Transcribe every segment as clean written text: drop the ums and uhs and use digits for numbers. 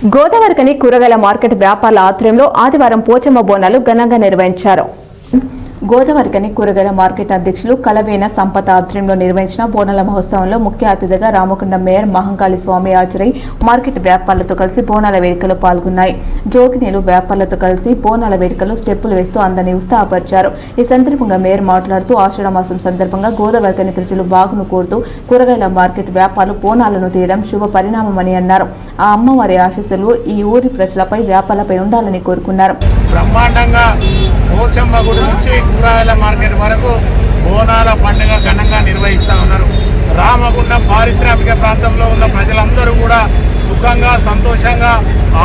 గోదావరికని కూరగాయల మార్కెట్ వ్యాపారుల ఆధ్వర్యంలో ఆదివారం పోచమ్మ బోనాలు ఘనంగా నిర్వహించారు. గోదావరికని కూరగాయల మార్కెట్ అధ్యక్షులు కలవేన సంపత ఆధ్వర్యంలో నిర్వహించిన బోనాల మహోత్సవంలో ముఖ్య అతిథిగా రామకొండ మేయర్ మహంకాళి స్వామి హాజరై మార్కెట్ వ్యాపారులతో కలిసి బోనాల వేడుకలో పాల్గొన్నాయి. జోగినీలు వ్యాపారులతో కలిసి బోనాల వేడుకలో స్టెప్పులు వేస్తూ అందరినీ ఉత్సాహపరిచారు. ఈ సందర్భంగా మేయర్ మాట్లాడుతూ ఆషాఢ మాసం సందర్భంగా గోదావరికని ప్రజలు బాగును కోరుతూ కూరగాయల మార్కెట్ వ్యాపారులు బోనాలను తీయడం శుభ పరిణామమని అన్నారు. ఆ అమ్మవారి ఆశీస్సులు ఈ ఊరి ప్రజలపై వ్యాపారులపై ఉండాలని కోరుకున్నారు. కూరగాయల మార్కెట్ వరకు బోనాల పండుగ ఘనంగా నిర్వహిస్తూ ఉన్నారు. రామగుండం పారిశ్రామిక ప్రాంతంలో ఉన్న ప్రజలందరూ కూడా సుఖంగా సంతోషంగా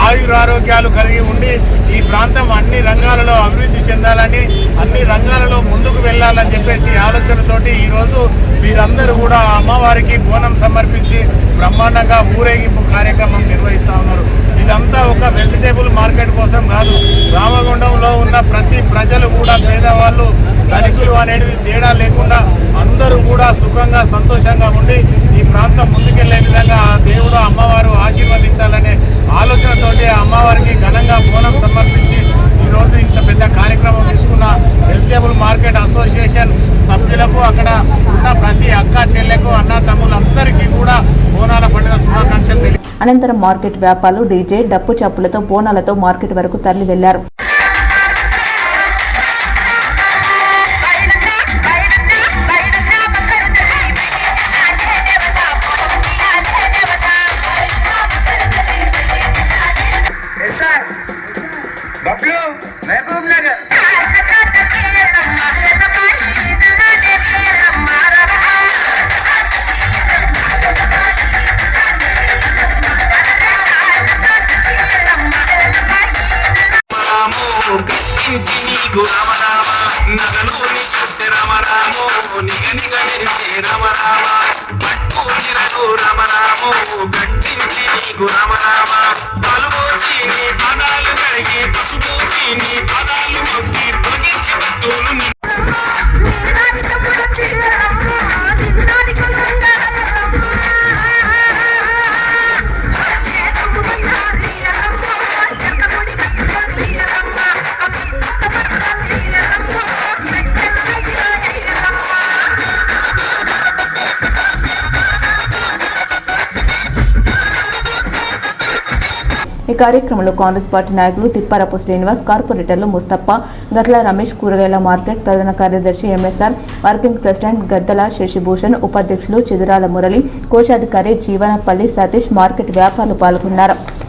ఆయురారోగ్యాలు కలిగి ఉండి ఈ ప్రాంతం అన్ని రంగాలలో అభివృద్ధి చెందాలని అన్ని రంగాలలో ముందుకు వెళ్ళాలని చెప్పేసి ఆలోచనతోటి ఈరోజు వీరందరూ కూడా అమ్మవారికి బోనం సమర్పించి బ్రహ్మాండంగా ఊరేగింపు కార్యక్రమం నిర్వహిస్తూ ఉన్నారు. ఇదంతా ఒక వెజిటేబుల్ మార్కెట్ కోసం కాదు, రామగుండంలో ఉన్న ప్రతి ప్రజలు కూడా పేదవాళ్ళు ధనికులు అనేది తేడా లేకుండా అందరూ కూడా సుఖంగా సంతోషంగా ఉండి ఈ ప్రాంతం ముందుకెళ్లే విధంగా ఆ దేవుడు అమ్మవారు ఆశీర్వదించాలనే ఆలోచనతోటి అమ్మవారికి ఘనంగా బోనం సమర్పించి ఈరోజు ఇంత పెద్ద కార్యక్రమం తీసుకున్న వెజిటేబుల్ మార్కెట్ అసోసియేషన్ సభ్యులకు, అక్కడ ఉన్న ప్రతి అక్క చెల్లెకు అన్న తమ్ములందరికీ కూడా బోనాల పండుగ శుభాకాంక్షలు తెలియ. అనంతరం మార్కెట్ వ్యాపారులు డీజే డప్పు చప్పులతో బోనాలతో మార్కెట్ వరకు తరలి వెళ్లారు. ఈ కార్యక్రమంలో కాంగ్రెస్ పార్టీ నాయకులు తిప్పారపు శ్రీనివాస్, కార్పొరేటర్లు ముస్తఫా, గట్ల రమేష్, కూరగాయల మార్కెట్ ప్రధాన కార్యదర్శి ఎంఎస్ఆర్, వర్కింగ్ ప్రెసిడెంట్ గద్దల శశిభూషణ్, ఉపాధ్యక్షులు చిదురాల మురళి, కోశాధికారి జీవనపల్లి సతీష్, మార్కెట్ వ్యాపారులు పాల్గొన్నారు.